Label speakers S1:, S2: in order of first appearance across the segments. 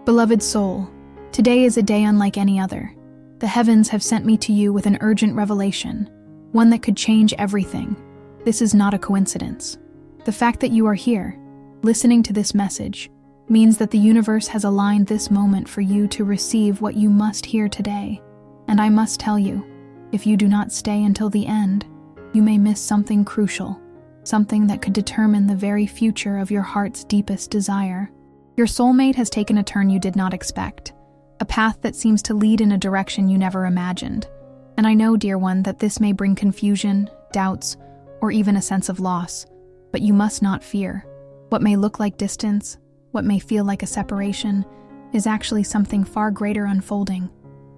S1: Beloved soul, today is a day unlike any other. The heavens have sent me to you with an urgent revelation, one that could change everything. This is not a coincidence. The fact that you are here, listening to this message, means that the universe has aligned this moment for you to receive what you must hear today. And I must tell you, if you do not stay until the end, you may miss something crucial, something that could determine the very future of your heart's deepest desire. Your soulmate has taken a turn you did not expect, a path that seems to lead in a direction you never imagined. And I know, dear one, that this may bring confusion, doubts, or even a sense of loss, but you must not fear. What may look like distance, what may feel like a separation, is actually something far greater unfolding,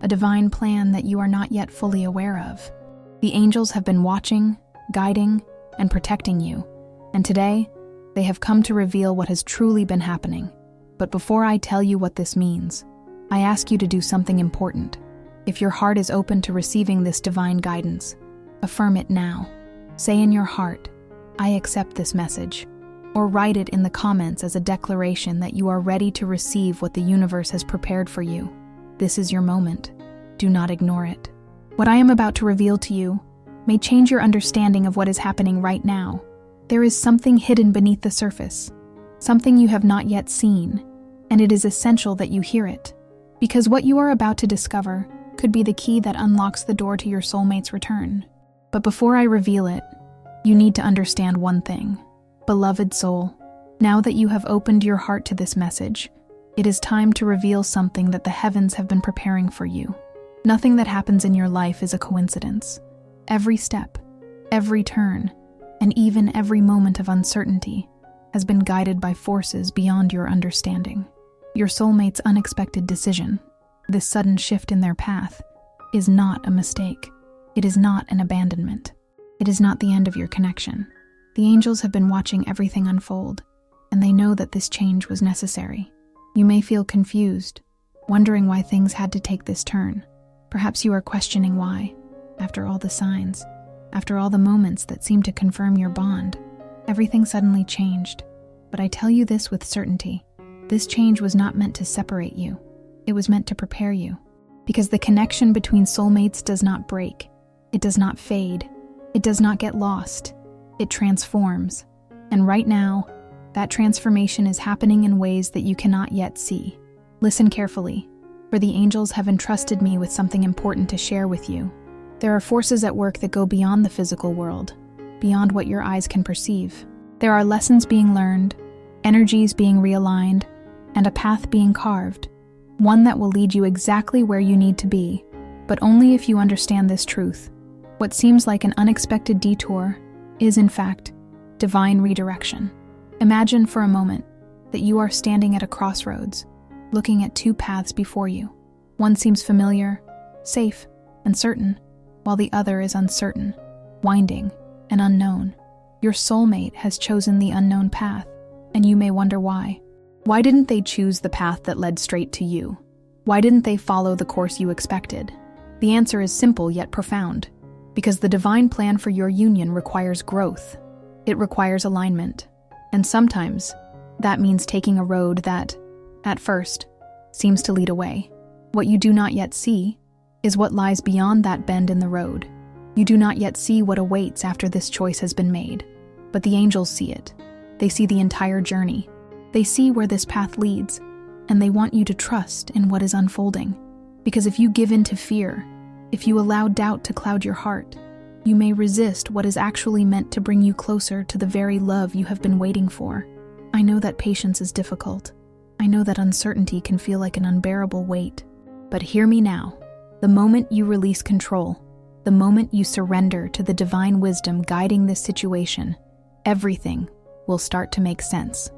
S1: a divine plan that you are not yet fully aware of. The angels have been watching, guiding, and protecting you, and today, they have come to reveal what has truly been happening. But before I tell you what this means, I ask you to do something important. If your heart is open to receiving this divine guidance, affirm it now. Say in your heart, I accept this message, or write it in the comments as a declaration that you are ready to receive what the universe has prepared for you. This is your moment. Do not ignore it. What I am about to reveal to you may change your understanding of what is happening right now. There is something hidden beneath the surface, something you have not yet seen, and it is essential that you hear it, because what you are about to discover could be the key that unlocks the door to your soulmate's return. But before I reveal it, you need to understand one thing. Beloved soul, now that you have opened your heart to this message, it is time to reveal something that the heavens have been preparing for you. Nothing that happens in your life is a coincidence. Every step, every turn, and even every moment of uncertainty has been guided by forces beyond your understanding. Your soulmate's unexpected decision, this sudden shift in their path, is not a mistake. It is not an abandonment. It is not the end of your connection. The angels have been watching everything unfold, and they know that this change was necessary. You may feel confused, wondering why things had to take this turn. Perhaps you are questioning why, after all the signs, after all the moments that seemed to confirm your bond, everything suddenly changed. But I tell you this with certainty. This change was not meant to separate you. It was meant to prepare you. Because the connection between soulmates does not break. It does not fade. It does not get lost. It transforms. And right now, that transformation is happening in ways that you cannot yet see. Listen carefully, for the angels have entrusted me with something important to share with you. There are forces at work that go beyond the physical world, beyond what your eyes can perceive. There are lessons being learned, energies being realigned, and a path being carved, one that will lead you exactly where you need to be, but only if you understand this truth. What seems like an unexpected detour is, in fact, divine redirection. Imagine for a moment that you are standing at a crossroads, looking at two paths before you. One seems familiar, safe, and certain, while the other is uncertain, winding, and unknown. Your soulmate has chosen the unknown path, and you may wonder why. Why didn't they choose the path that led straight to you? Why didn't they follow the course you expected? The answer is simple yet profound. Because the divine plan for your union requires growth. It requires alignment. And sometimes, that means taking a road that, at first, seems to lead away. What you do not yet see is what lies beyond that bend in the road. You do not yet see what awaits after this choice has been made. But the angels see it. They see the entire journey. They see where this path leads, and they want you to trust in what is unfolding. Because if you give in to fear, if you allow doubt to cloud your heart, you may resist what is actually meant to bring you closer to the very love you have been waiting for. I know that patience is difficult. I know that uncertainty can feel like an unbearable weight. But hear me now. The moment you release control, the moment you surrender to the divine wisdom guiding this situation, everything will start to make sense.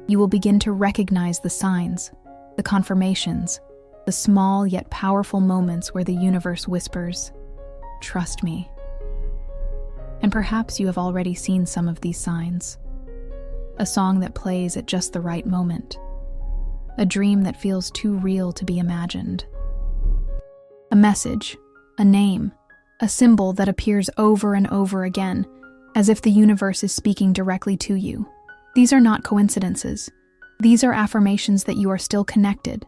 S1: You will begin to recognize the signs, the confirmations, the small yet powerful moments where the universe whispers, "Trust me." And perhaps you have already seen some of these signs. A song that plays at just the right moment. A dream that feels too real to be imagined. A message, a name, a symbol that appears over and over again, as if the universe is speaking directly to you. These are not coincidences. These are affirmations that you are still connected,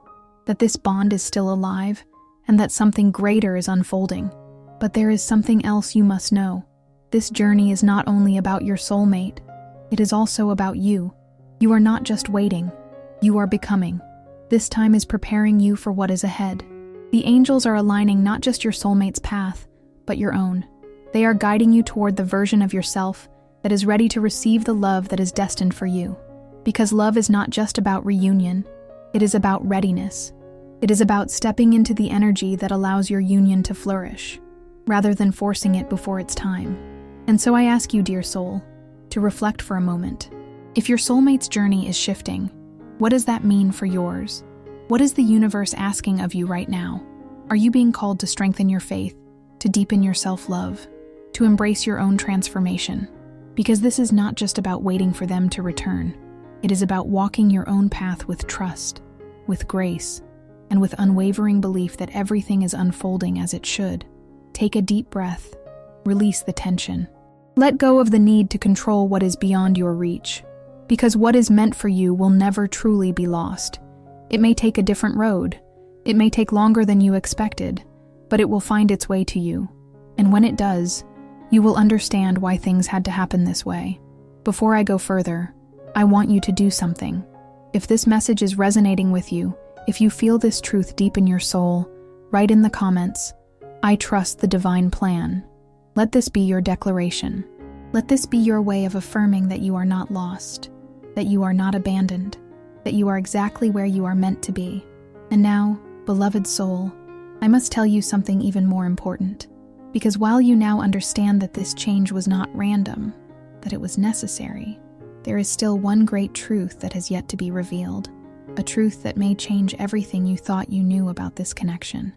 S1: that this bond is still alive, and that something greater is unfolding. But there is something else you must know. This journey is not only about your soulmate, it is also about you. You are not just waiting, you are becoming. This time is preparing you for what is ahead. The angels are aligning not just your soulmate's path, but your own. They are guiding you toward the version of yourself that is ready to receive the love that is destined for you. Because love is not just about reunion, it is about readiness. It is about stepping into the energy that allows your union to flourish, rather than forcing it before its time. And so I ask you, dear soul, to reflect for a moment. If your soulmate's journey is shifting, what does that mean for yours? What is the universe asking of you right now? Are you being called to strengthen your faith, to deepen your self-love, to embrace your own transformation? Because this is not just about waiting for them to return. It is about walking your own path with trust, with grace, and with unwavering belief that everything is unfolding as it should. Take a deep breath. Release the tension. Let go of the need to control what is beyond your reach, because what is meant for you will never truly be lost. It may take a different road. It may take longer than you expected, but it will find its way to you. And when it does, you will understand why things had to happen this way. Before I go further, I want you to do something. If this message is resonating with you, if you feel this truth deep in your soul, write in the comments, "I trust the divine plan." Let this be your declaration. Let this be your way of affirming that you are not lost, that you are not abandoned, that you are exactly where you are meant to be. And now, beloved soul, I must tell you something even more important. Because while you now understand that this change was not random, that it was necessary, there is still one great truth that has yet to be revealed, a truth that may change everything you thought you knew about this connection.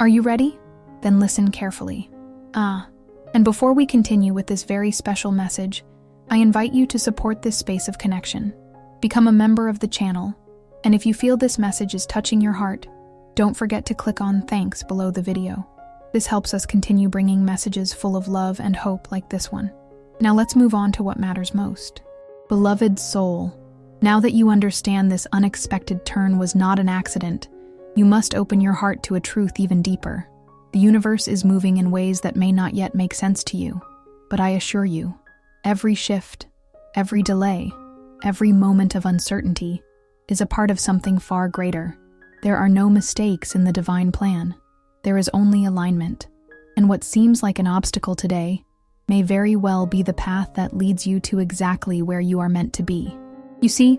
S1: Are you ready? Then listen carefully. And before we continue with this very special message, I invite you to support this space of connection. Become a member of the channel, and if you feel this message is touching your heart, don't forget to click on thanks below the video. This helps us continue bringing messages full of love and hope like this one. Now let's move on to what matters most. Beloved soul, now that you understand this unexpected turn was not an accident, you must open your heart to a truth even deeper. The universe is moving in ways that may not yet make sense to you, but I assure you, every shift, every delay, every moment of uncertainty is a part of something far greater. There are no mistakes in the divine plan. There is only alignment, and what seems like an obstacle today may very well be the path that leads you to exactly where you are meant to be. You see,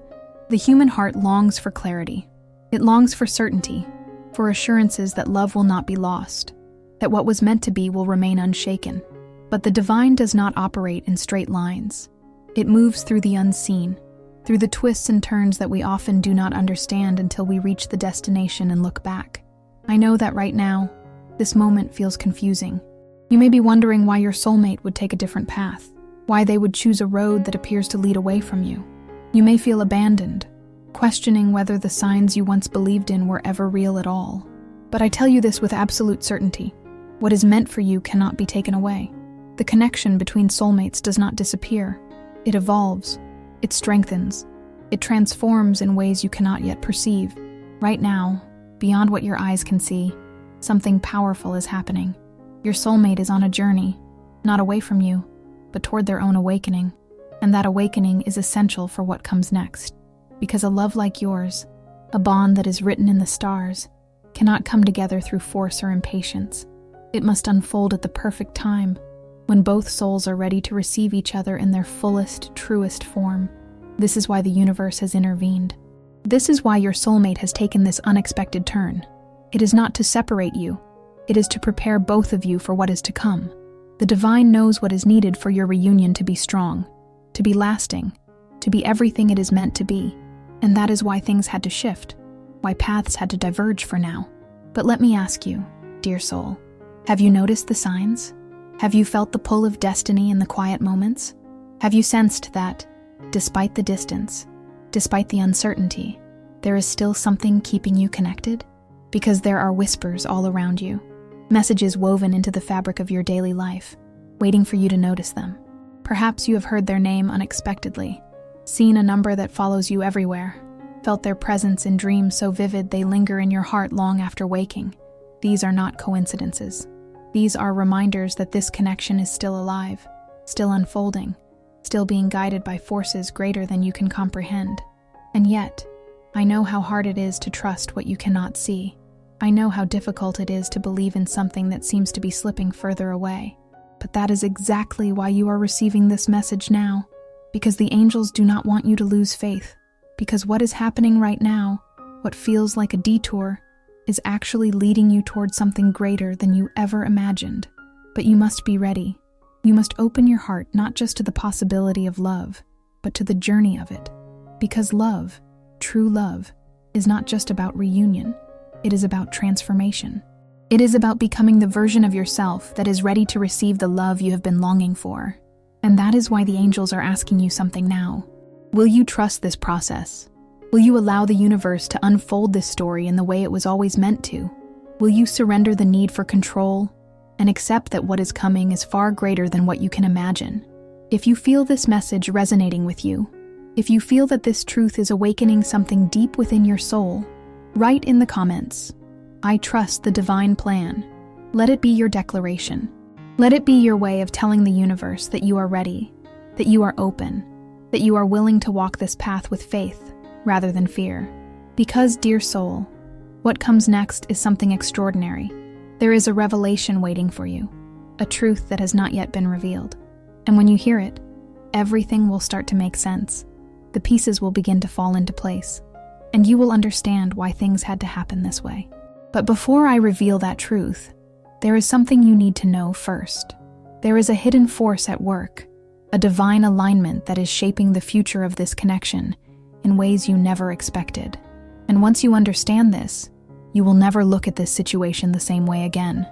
S1: the human heart longs for clarity. It longs for certainty, for assurances that love will not be lost, that what was meant to be will remain unshaken. But the divine does not operate in straight lines. It moves through the unseen, through the twists and turns that we often do not understand until we reach the destination and look back. I know that right now, this moment feels confusing. You may be wondering why your soulmate would take a different path, why they would choose a road that appears to lead away from you. You may feel abandoned, questioning whether the signs you once believed in were ever real at all. But I tell you this with absolute certainty. What is meant for you cannot be taken away. The connection between soulmates does not disappear. It evolves, it strengthens, it transforms in ways you cannot yet perceive. Right now, beyond what your eyes can see, something powerful is happening. Your soulmate is on a journey, not away from you, but toward their own awakening. And that awakening is essential for what comes next. Because a love like yours, a bond that is written in the stars, cannot come together through force or impatience. It must unfold at the perfect time, when both souls are ready to receive each other in their fullest, truest form. This is why the universe has intervened. This is why your soulmate has taken this unexpected turn. It is not to separate you. It is to prepare both of you for what is to come. The divine knows what is needed for your reunion to be strong, to be lasting, to be everything it is meant to be. And that is why things had to shift, why paths had to diverge for now. But let me ask you, dear soul, have you noticed the signs? Have you felt the pull of destiny in the quiet moments? Have you sensed that, despite the distance, despite the uncertainty, there is still something keeping you connected? Because there are whispers all around you, messages woven into the fabric of your daily life, waiting for you to notice them. Perhaps you have heard their name unexpectedly, seen a number that follows you everywhere, felt their presence in dreams so vivid they linger in your heart long after waking. These are not coincidences. These are reminders that this connection is still alive, still unfolding, still being guided by forces greater than you can comprehend. And yet, I know how hard it is to trust what you cannot see. I know how difficult it is to believe in something that seems to be slipping further away. But that is exactly why you are receiving this message now, because the angels do not want you to lose faith, because what is happening right now, what feels like a detour, is actually leading you towards something greater than you ever imagined. But you must be ready. You must open your heart not just to the possibility of love, but to the journey of it. Because love, true love, is not just about reunion, it is about transformation. It is about becoming the version of yourself that is ready to receive the love you have been longing for. And that is why the angels are asking you something now. Will you trust this process? Will you allow the universe to unfold this story in the way it was always meant to? Will you surrender the need for control and accept that what is coming is far greater than what you can imagine? If you feel this message resonating with you, if you feel that this truth is awakening something deep within your soul, write in the comments, "I trust the divine plan." Let it be your declaration. Let it be your way of telling the universe that you are ready, that you are open, that you are willing to walk this path with faith rather than fear. Because, dear soul, what comes next is something extraordinary. There is a revelation waiting for you, a truth that has not yet been revealed. And when you hear it, everything will start to make sense. The pieces will begin to fall into place, and you will understand why things had to happen this way. But before I reveal that truth, there is something you need to know first. There is a hidden force at work, a divine alignment that is shaping the future of this connection in ways you never expected. And once you understand this, you will never look at this situation the same way again.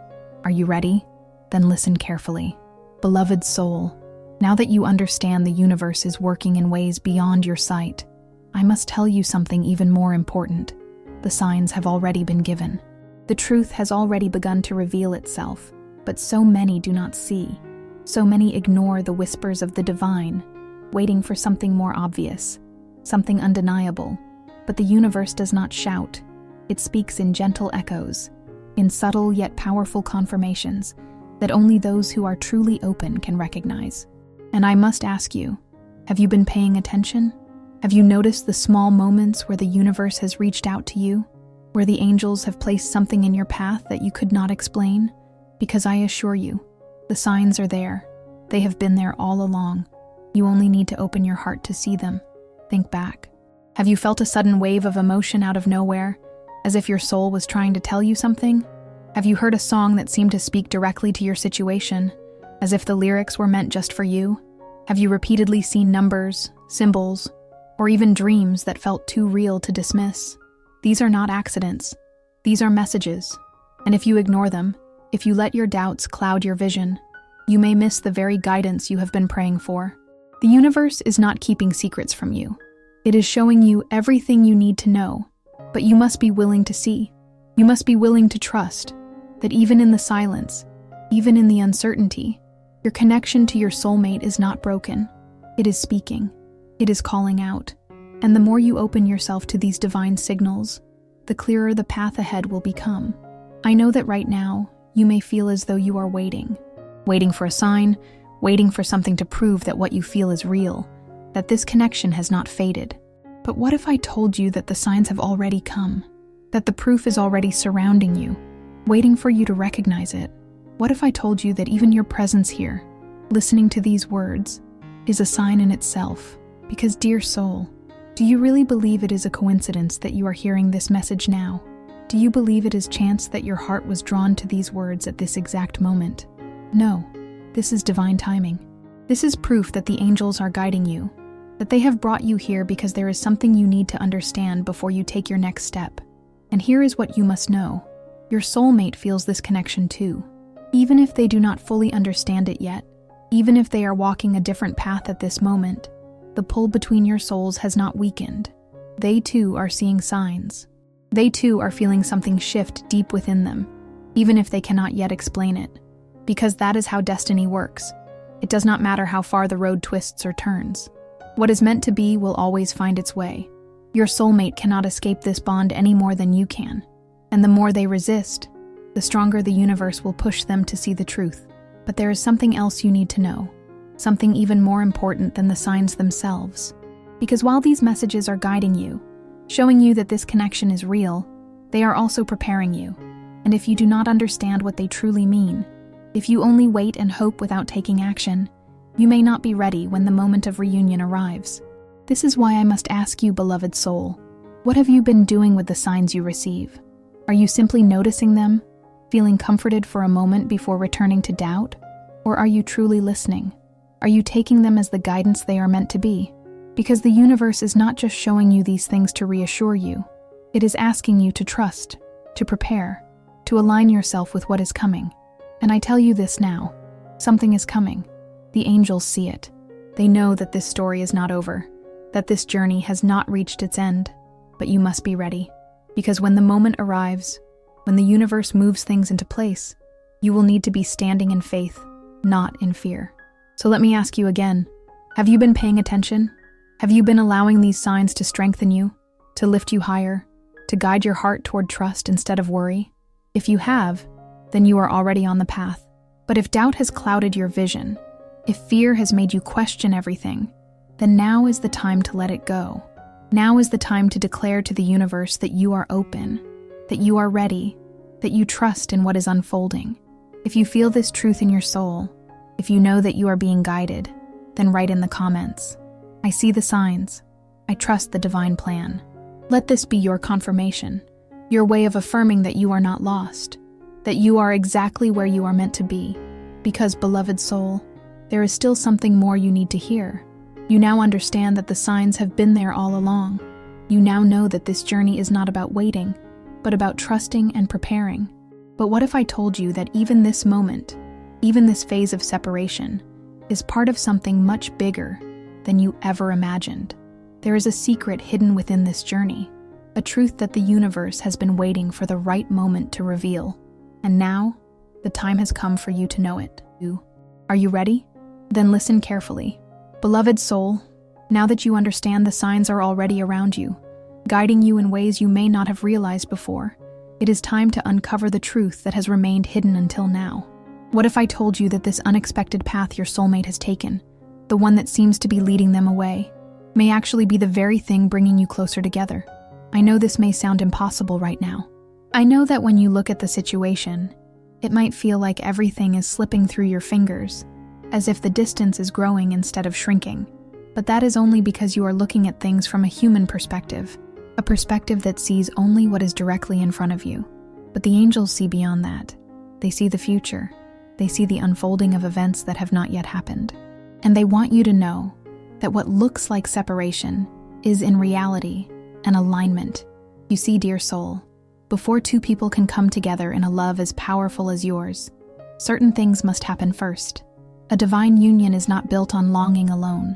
S1: Are you ready? Then listen carefully. Beloved soul, now that you understand the universe is working in ways beyond your sight, I must tell you something even more important. The signs have already been given. The truth has already begun to reveal itself, but so many do not see. So many ignore the whispers of the divine, waiting for something more obvious, something undeniable. But the universe does not shout. It speaks in gentle echoes, in subtle yet powerful confirmations that only those who are truly open can recognize. And I must ask you, have you been paying attention? Have you noticed the small moments where the universe has reached out to you? Where the angels have placed something in your path that you could not explain? Because I assure you, the signs are there. They have been there all along. You only need to open your heart to see them. Think back. Have you felt a sudden wave of emotion out of nowhere, as if your soul was trying to tell you something? Have you heard a song that seemed to speak directly to your situation, as if the lyrics were meant just for you? Have you repeatedly seen numbers, symbols, or even dreams that felt too real to dismiss? These are not accidents. These are messages. And if you ignore them, if you let your doubts cloud your vision, you may miss the very guidance you have been praying for. The universe is not keeping secrets from you. It is showing you everything you need to know, but you must be willing to see. You must be willing to trust that even in the silence, even in the uncertainty, your connection to your soulmate is not broken. It is speaking. It is calling out. And the more you open yourself to these divine signals, the clearer the path ahead will become. I know that right now, you may feel as though you are waiting for a sign, waiting for something to prove that what you feel is real, that this connection has not faded. But what if I told you that the signs have already come, that the proof is already surrounding you, waiting for you to recognize it? What if I told you that even your presence here, listening to these words, is a sign in itself? Because, dear soul, do you really believe it is a coincidence that you are hearing this message now? Do you believe it is chance that your heart was drawn to these words at this exact moment? No, this is divine timing. This is proof that the angels are guiding you, that they have brought you here because there is something you need to understand before you take your next step. And here is what you must know. Your soulmate feels this connection too. Even if they do not fully understand it yet, even if they are walking a different path at this moment, the pull between your souls has not weakened. They too are seeing signs. They too are feeling something shift deep within them, even if they cannot yet explain it. Because that is how destiny works. It does not matter how far the road twists or turns. What is meant to be will always find its way. Your soulmate cannot escape this bond any more than you can. And the more they resist, the stronger the universe will push them to see the truth. But there is something else you need to know, something even more important than the signs themselves. Because while these messages are guiding you, showing you that this connection is real, they are also preparing you. And if you do not understand what they truly mean, if you only wait and hope without taking action, you may not be ready when the moment of reunion arrives. This is why I must ask you, beloved soul, what have you been doing with the signs you receive? Are you simply noticing them, feeling comforted for a moment before returning to doubt? Or are you truly listening? Are you taking them as the guidance they are meant to be? Because the universe is not just showing you these things to reassure you. It is asking you to trust, to prepare, to align yourself with what is coming. And I tell you this now, something is coming. The angels see it. They know that this story is not over, that this journey has not reached its end, but you must be ready. Because when the moment arrives, when the universe moves things into place, you will need to be standing in faith, not in fear. So let me ask you again, have you been paying attention? Have you been allowing these signs to strengthen you, to lift you higher, to guide your heart toward trust instead of worry? If you have, then you are already on the path. But if doubt has clouded your vision, if fear has made you question everything, then now is the time to let it go. Now is the time to declare to the universe that you are open, that you are ready, that you trust in what is unfolding. If you feel this truth in your soul, if you know that you are being guided, then write in the comments, I see the signs. I trust the divine plan. Let this be your confirmation, your way of affirming that you are not lost, that you are exactly where you are meant to be. Because, beloved soul, there is still something more you need to hear. You now understand that the signs have been there all along. You now know that this journey is not about waiting, but about trusting and preparing. But what if I told you that even this moment, even this phase of separation, is part of something much bigger than you ever imagined? There is a secret hidden within this journey, a truth that the universe has been waiting for the right moment to reveal. And now, the time has come for you to know it. Are you ready? Then listen carefully. Beloved soul, now that you understand the signs are already around you, guiding you in ways you may not have realized before, it is time to uncover the truth that has remained hidden until now. What if I told you that this unexpected path your soulmate has taken, the one that seems to be leading them away, may actually be the very thing bringing you closer together? I know this may sound impossible right now. I know that when you look at the situation, it might feel like everything is slipping through your fingers, as if the distance is growing instead of shrinking. But that is only because you are looking at things from a human perspective, a perspective that sees only what is directly in front of you. But the angels see beyond that. They see the future. They see the unfolding of events that have not yet happened. And they want you to know that what looks like separation is in reality an alignment. You see, dear soul, before two people can come together in a love as powerful as yours, certain things must happen first. A divine union is not built on longing alone.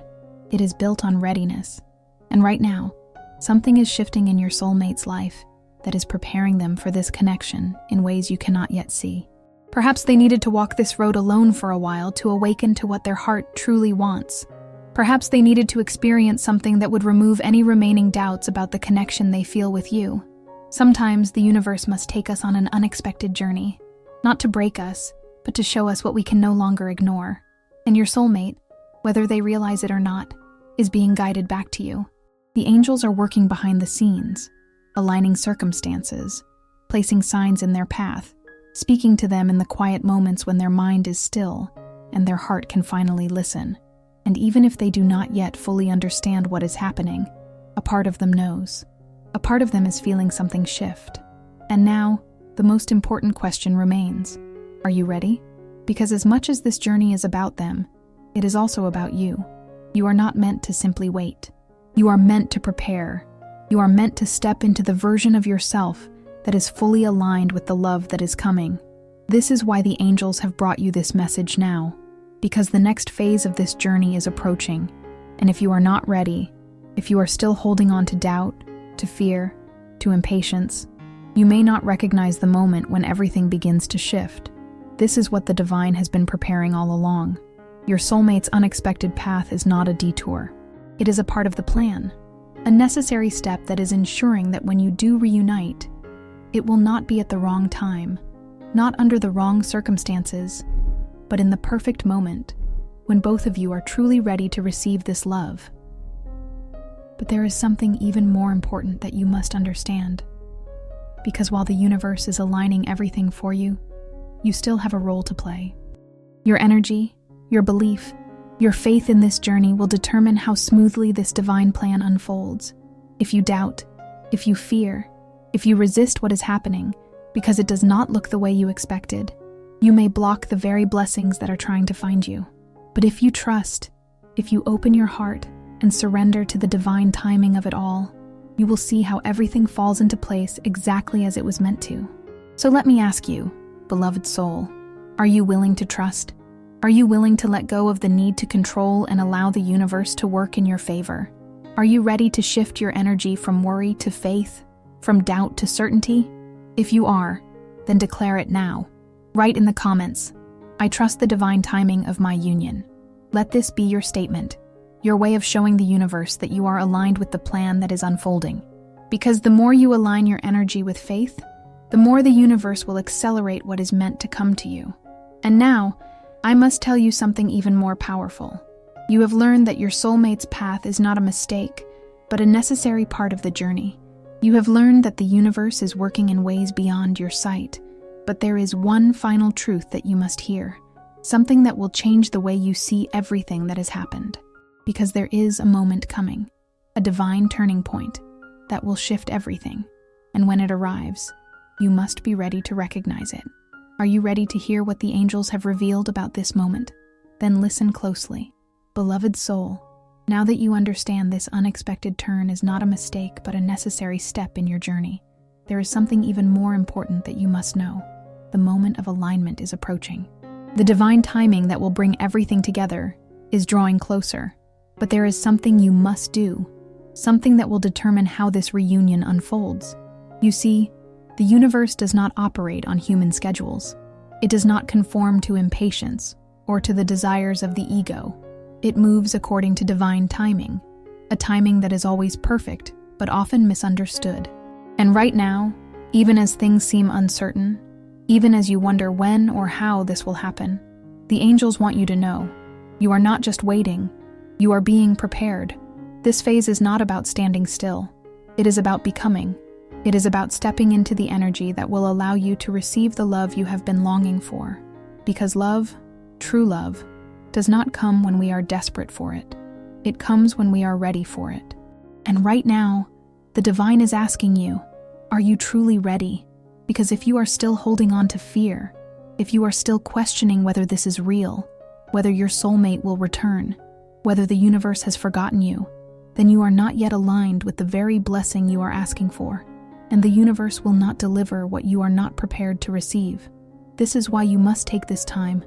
S1: It is built on readiness. And right now, something is shifting in your soulmate's life that is preparing them for this connection in ways you cannot yet see. Perhaps they needed to walk this road alone for a while to awaken to what their heart truly wants. Perhaps they needed to experience something that would remove any remaining doubts about the connection they feel with you. Sometimes the universe must take us on an unexpected journey, not to break us, but to show us what we can no longer ignore. And your soulmate, whether they realize it or not, is being guided back to you. The angels are working behind the scenes, aligning circumstances, placing signs in their path, speaking to them in the quiet moments when their mind is still and their heart can finally listen. And even if they do not yet fully understand what is happening, a part of them knows. A part of them is feeling something shift. And now, the most important question remains. Are you ready? Because as much as this journey is about them, it is also about you. You are not meant to simply wait. You are meant to prepare. You are meant to step into the version of yourself that is fully aligned with the love that is coming. This is why the angels have brought you this message now, because the next phase of this journey is approaching. And if you are not ready, if you are still holding on to doubt, to fear, to impatience, you may not recognize the moment when everything begins to shift. This is what the divine has been preparing all along. Your soulmate's unexpected path is not a detour. It is a part of the plan. A necessary step that is ensuring that when you do reunite, it will not be at the wrong time, not under the wrong circumstances, but in the perfect moment, when both of you are truly ready to receive this love. But there is something even more important that you must understand. Because while the universe is aligning everything for you, you still have a role to play. Your energy, your belief, your faith in this journey will determine how smoothly this divine plan unfolds. If you doubt, if you fear, if you resist what is happening because it does not look the way you expected, you may block the very blessings that are trying to find you. But if you trust, if you open your heart and surrender to the divine timing of it all, you will see how everything falls into place exactly as it was meant to. So let me ask you, beloved soul, are you willing to trust? Are you willing to let go of the need to control and allow the universe to work in your favor? Are you ready to shift your energy from worry to faith, from doubt to certainty? If you are, then declare it now. Write in the comments, "I trust the divine timing of my union." Let this be your statement, your way of showing the universe that you are aligned with the plan that is unfolding. Because the more you align your energy with faith, the more the universe will accelerate what is meant to come to you. And now, I must tell you something even more powerful. You have learned that your soulmate's path is not a mistake, but a necessary part of the journey. You have learned that the universe is working in ways beyond your sight, but there is one final truth that you must hear, something that will change the way you see everything that has happened. Because there is a moment coming, a divine turning point that will shift everything, and when it arrives, you must be ready to recognize it. Are you ready to hear what the angels have revealed about this moment? Then listen closely. Beloved soul, now that you understand this unexpected turn is not a mistake but a necessary step in your journey, there is something even more important that you must know. The moment of alignment is approaching. The divine timing that will bring everything together is drawing closer, but there is something you must do, something that will determine how this reunion unfolds. You see, the universe does not operate on human schedules. It does not conform to impatience or to the desires of the ego. It moves according to divine timing, a timing that is always perfect, but often misunderstood. And right now, even as things seem uncertain, even as you wonder when or how this will happen, the angels want you to know, you are not just waiting, you are being prepared. This phase is not about standing still. It is about becoming. It is about stepping into the energy that will allow you to receive the love you have been longing for. Because love, true love, does not come when we are desperate for it. It comes when we are ready for it. And right now, the divine is asking you, are you truly ready? Because if you are still holding on to fear, if you are still questioning whether this is real, whether your soulmate will return, whether the universe has forgotten you, then you are not yet aligned with the very blessing you are asking for. And the universe will not deliver what you are not prepared to receive. This is why you must take this time,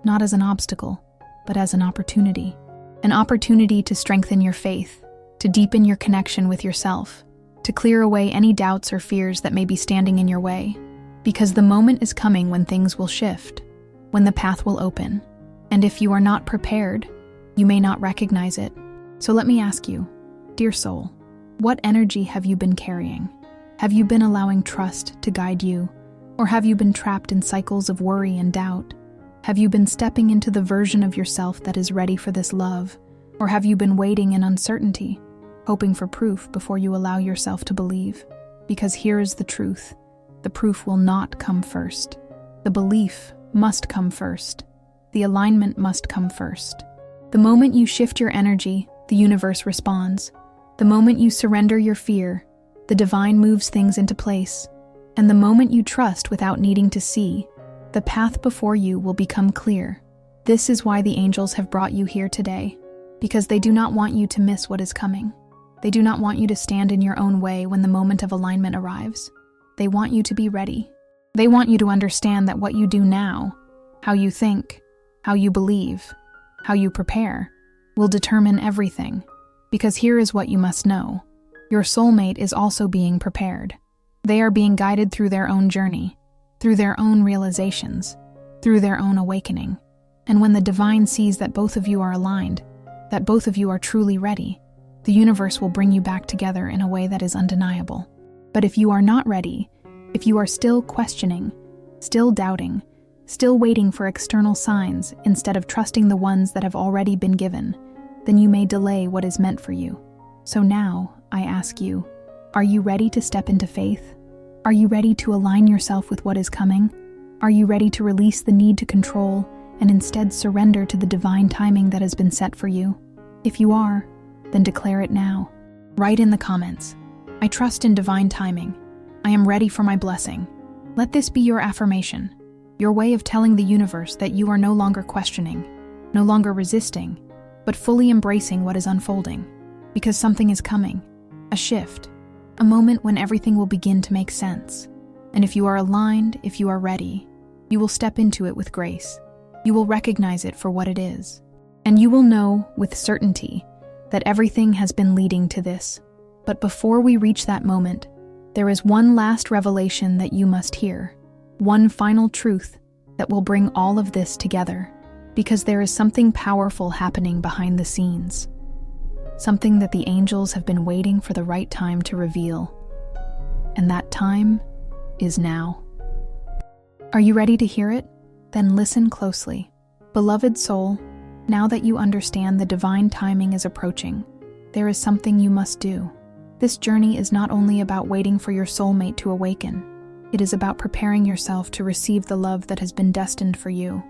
S1: not as an obstacle, but as an opportunity. An opportunity to strengthen your faith, to deepen your connection with yourself, to clear away any doubts or fears that may be standing in your way. Because the moment is coming when things will shift, when the path will open. And if you are not prepared, you may not recognize it. So let me ask you, dear soul, what energy have you been carrying? Have you been allowing trust to guide you? Or have you been trapped in cycles of worry and doubt? Have you been stepping into the version of yourself that is ready for this love? Or have you been waiting in uncertainty, hoping for proof before you allow yourself to believe? Because here is the truth. The proof will not come first. The belief must come first. The alignment must come first. The moment you shift your energy, the universe responds. The moment you surrender your fear, the divine moves things into place. And the moment you trust without needing to see, the path before you will become clear. This is why the angels have brought you here today, because they do not want you to miss what is coming. They do not want you to stand in your own way when the moment of alignment arrives. They want you to be ready. They want you to understand that what you do now, how you think, how you believe, how you prepare, will determine everything. Because here is what you must know. Your soulmate is also being prepared. They are being guided through their own journey, through their own realizations, through their own awakening. And when the divine sees that both of you are aligned, that both of you are truly ready, The universe will bring you back together in a way that is undeniable. But if you are not ready, if you are still questioning, still doubting, still waiting for external signs instead of trusting the ones that have already been given, then you may delay what is meant for you. So now, I ask you, are you ready to step into faith? Are you ready to align yourself with what is coming? Are you ready to release the need to control and instead surrender to the divine timing that has been set for you? If you are, then declare it now. Write in the comments, I trust in divine timing. I am ready for my blessing. Let this be your affirmation, your way of telling the universe that you are no longer questioning, no longer resisting, but fully embracing what is unfolding. Because something is coming, a shift, a moment when everything will begin to make sense. And if you are aligned, if you are ready, you will step into it with grace. You will recognize it for what it is. And you will know with certainty that everything has been leading to this. But before we reach that moment, there is one last revelation that you must hear, one final truth that will bring all of this together, because there is something powerful happening behind the scenes, something that the angels have been waiting for the right time to reveal. And that time is now. Are you ready to hear it? Then listen closely. Beloved soul, now that you understand the divine timing is approaching, there is something you must do. This journey is not only about waiting for your soulmate to awaken. It is about preparing yourself to receive the love that has been destined for you.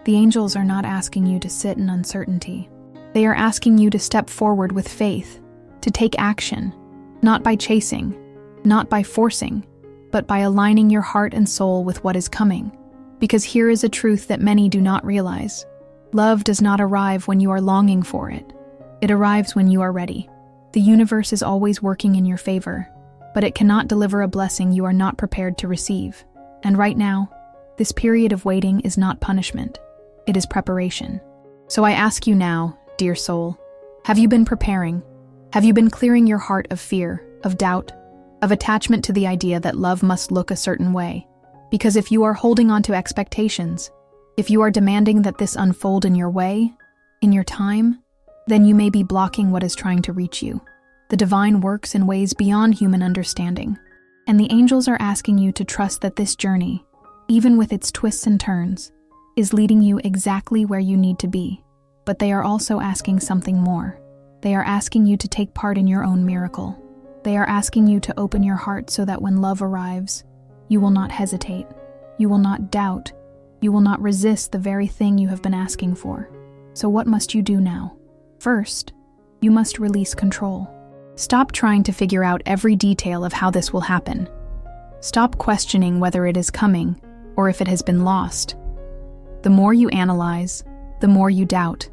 S1: The angels are not asking you to sit in uncertainty. They are asking you to step forward with faith, to take action, not by chasing, not by forcing, but by aligning your heart and soul with what is coming. Because here is a truth that many do not realize. Love does not arrive when you are longing for it. It arrives when you are ready. The universe is always working in your favor, but it cannot deliver a blessing you are not prepared to receive. And right now, this period of waiting is not punishment. It is preparation. So I ask you now, dear soul, have you been preparing? Have you been clearing your heart of fear, of doubt, of attachment to the idea that love must look a certain way? Because if you are holding on to expectations, if you are demanding that this unfold in your way, in your time, then you may be blocking what is trying to reach you. The divine works in ways beyond human understanding, and the angels are asking you to trust that this journey, even with its twists and turns, is leading you exactly where you need to be. But they are also asking something more. They are asking you to take part in your own miracle. They are asking you to open your heart so that when love arrives, you will not hesitate. You will not doubt. You will not resist the very thing you have been asking for. So what must you do now? First, you must release control. Stop trying to figure out every detail of how this will happen. Stop questioning whether it is coming or if it has been lost. The more you analyze, the more you doubt.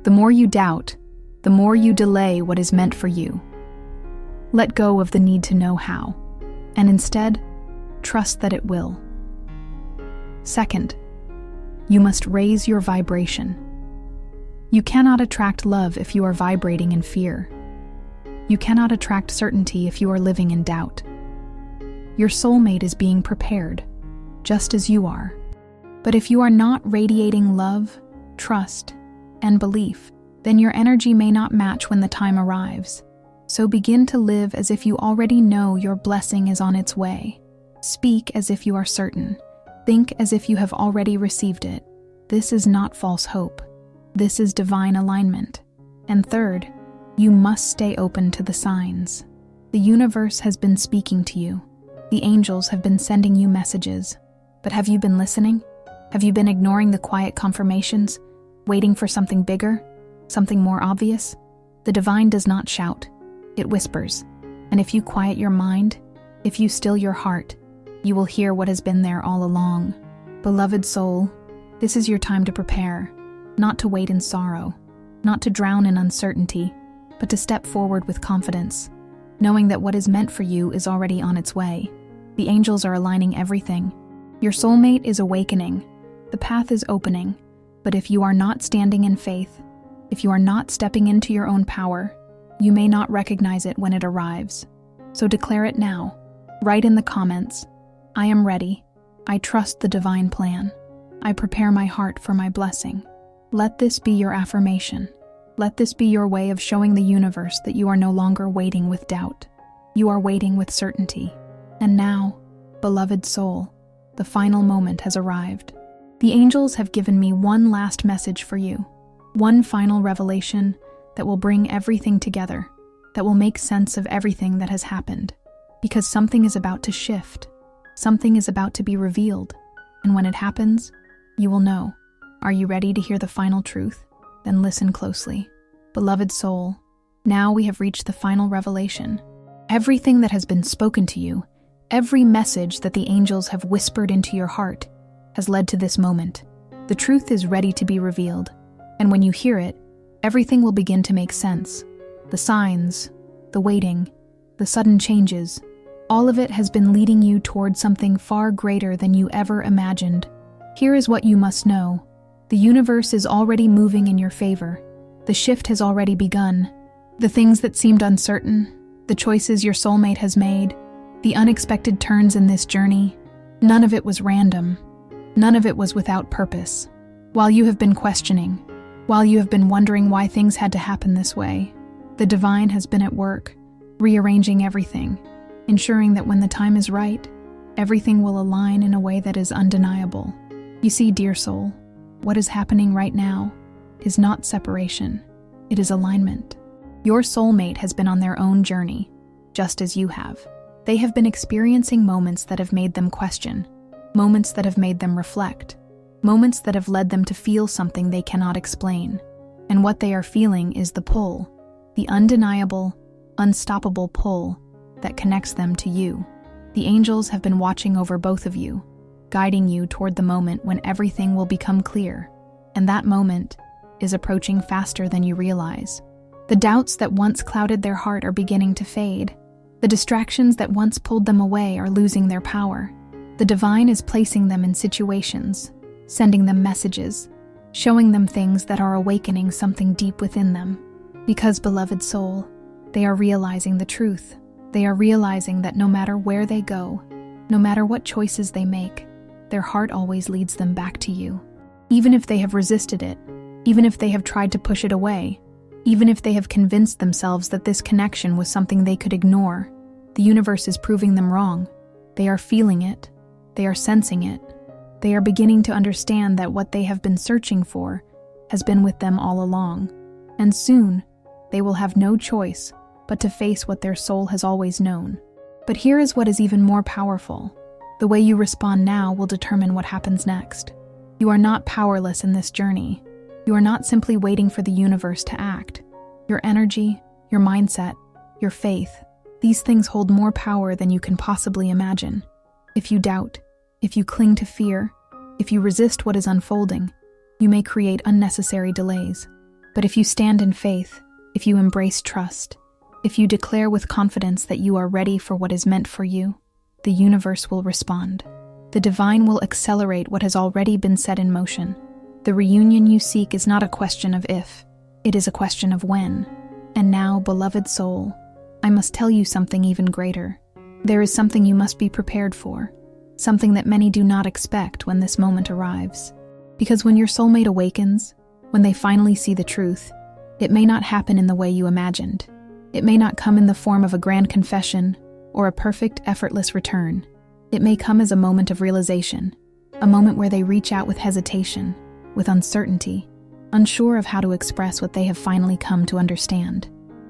S1: The more you doubt, the more you delay what is meant for you. Let go of the need to know how, and instead, trust that it will. Second, you must raise your vibration. You cannot attract love if you are vibrating in fear. You cannot attract certainty if you are living in doubt. Your soulmate is being prepared, just as you are. But if you are not radiating love, trust, and belief, then your energy may not match when the time arrives. So begin to live as if you already know your blessing is on its way. Speak as if you are certain. Think as if you have already received it. This is not false hope. This is divine alignment. And third, you must stay open to the signs. The universe has been speaking to you. The angels have been sending you messages. But have you been listening? Have you been ignoring the quiet confirmations, waiting for something bigger, something more obvious? The divine does not shout. It whispers. And if you quiet your mind, if you still your heart, you will hear what has been there all along. Beloved soul, this is your time to prepare, not to wait in sorrow, not to drown in uncertainty, but to step forward with confidence, knowing that what is meant for you is already on its way. The angels are aligning everything. Your soulmate is awakening. The path is opening. But if you are not standing in faith, if you are not stepping into your own power, you may not recognize it when it arrives. So declare it now. Write in the comments, I am ready. I trust the divine plan. I prepare my heart for my blessing. Let this be your affirmation, Let this be your way of showing the universe that you are no longer waiting with doubt. You are waiting with certainty. And now, beloved soul, the final moment has arrived. The angels have given me one last message for you. One final revelation that will bring everything together, that will make sense of everything that has happened. Because something is about to shift. Something is about to be revealed. And when it happens, you will know. Are you ready to hear the final truth? Then listen closely. Beloved soul, now we have reached the final revelation. Everything that has been spoken to you, every message that the angels have whispered into your heart, has led to this moment. The truth is ready to be revealed. And when you hear it, everything will begin to make sense. The signs, the waiting, the sudden changes, all of it has been leading you toward something far greater than you ever imagined. Here is what you must know. The universe is already moving in your favor. The shift has already begun. The things that seemed uncertain, the choices your soulmate has made, the unexpected turns in this journey, none of it was random. None of it was without purpose. While you have been questioning, while you have been wondering why things had to happen this way, the divine has been at work, rearranging everything, ensuring that when the time is right, everything will align in a way that is undeniable. You see, dear soul, what is happening right now is not separation, it is alignment. Your soulmate has been on their own journey, just as you have. They have been experiencing moments that have made them question, moments that have made them reflect, moments that have led them to feel something they cannot explain. And what they are feeling is the pull, the undeniable, unstoppable pull that connects them to you. The angels have been watching over both of you, guiding you toward the moment when everything will become clear. And that moment is approaching faster than you realize. The doubts that once clouded their heart are beginning to fade. The distractions that once pulled them away are losing their power. The divine is placing them in situations, sending them messages, showing them things that are awakening something deep within them. Because, beloved soul, they are realizing the truth. They are realizing that no matter where they go, no matter what choices they make, their heart always leads them back to you. Even if they have resisted it, even if they have tried to push it away, even if they have convinced themselves that this connection was something they could ignore, the universe is proving them wrong. They are feeling it. They are sensing it. They are beginning to understand that what they have been searching for has been with them all along. And soon, they will have no choice but to face what their soul has always known. But here is what is even more powerful. The way you respond now will determine what happens next. You are not powerless in this journey. You are not simply waiting for the universe to act. Your energy, your mindset, your faith, these things hold more power than you can possibly imagine. If you doubt, if you cling to fear, if you resist what is unfolding, you may create unnecessary delays. But if you stand in faith, if you embrace trust, if you declare with confidence that you are ready for what is meant for you, the universe will respond. The divine will accelerate what has already been set in motion. The reunion you seek is not a question of if, it is a question of when. And now, beloved soul, I must tell you something even greater. There is something you must be prepared for, something that many do not expect when this moment arrives. Because when your soulmate awakens, when they finally see the truth, it may not happen in the way you imagined. It may not come in the form of a grand confession or a perfect, effortless return. It may come as a moment of realization, a moment where they reach out with hesitation, with uncertainty, unsure of how to express what they have finally come to understand.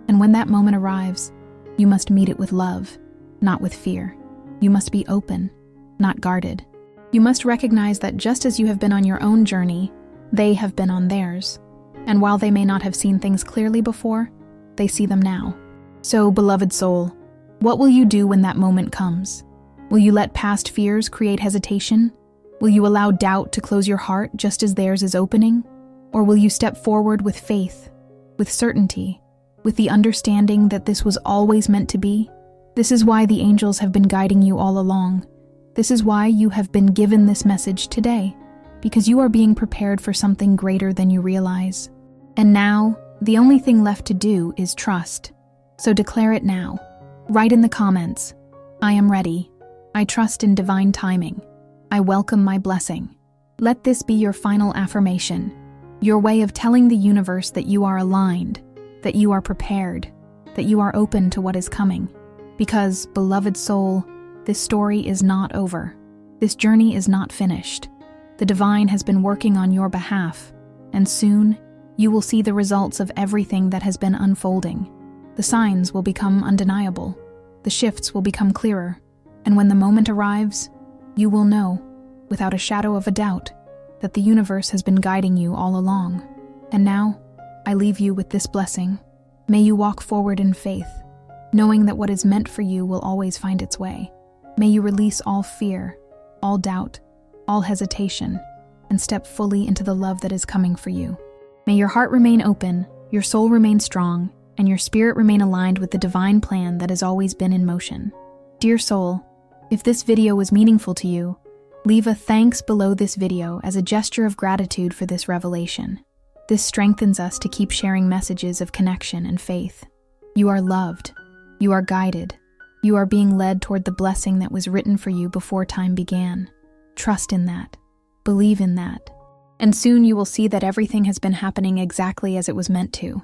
S1: And when that moment arrives, you must meet it with love, not with fear. You must be open, not guarded. You must recognize that just as you have been on your own journey, they have been on theirs. And while they may not have seen things clearly before, they see them now. So, beloved soul, what will you do when that moment comes? Will you let past fears create hesitation? Will you allow doubt to close your heart just as theirs is opening? Or will you step forward with faith, with certainty, with the understanding that this was always meant to be? This is why the angels have been guiding you all along. This is why you have been given this message today, because you are being prepared for something greater than you realize. And now, the only thing left to do is trust. So declare it now. Write in the comments, I am ready. I trust in divine timing. I welcome my blessing. Let this be your final affirmation. Your way of telling the universe that you are aligned, that you are prepared, that you are open to what is coming. Because, beloved soul, this story is not over. This journey is not finished. The divine has been working on your behalf, and soon you will see the results of everything that has been unfolding. The signs will become undeniable. The shifts will become clearer. And when the moment arrives, you will know, without a shadow of a doubt, that the universe has been guiding you all along. And now, I leave you with this blessing. May you walk forward in faith, knowing that what is meant for you will always find its way. May you release all fear, all doubt, all hesitation, and step fully into the love that is coming for you. May your heart remain open, your soul remain strong, and your spirit remain aligned with the divine plan that has always been in motion. Dear soul, if this video was meaningful to you, leave a thanks below this video as a gesture of gratitude for this revelation. This strengthens us to keep sharing messages of connection and faith. You are loved. You are guided. You are being led toward the blessing that was written for you before time began. Trust in that. Believe in that. And soon you will see that everything has been happening exactly as it was meant to.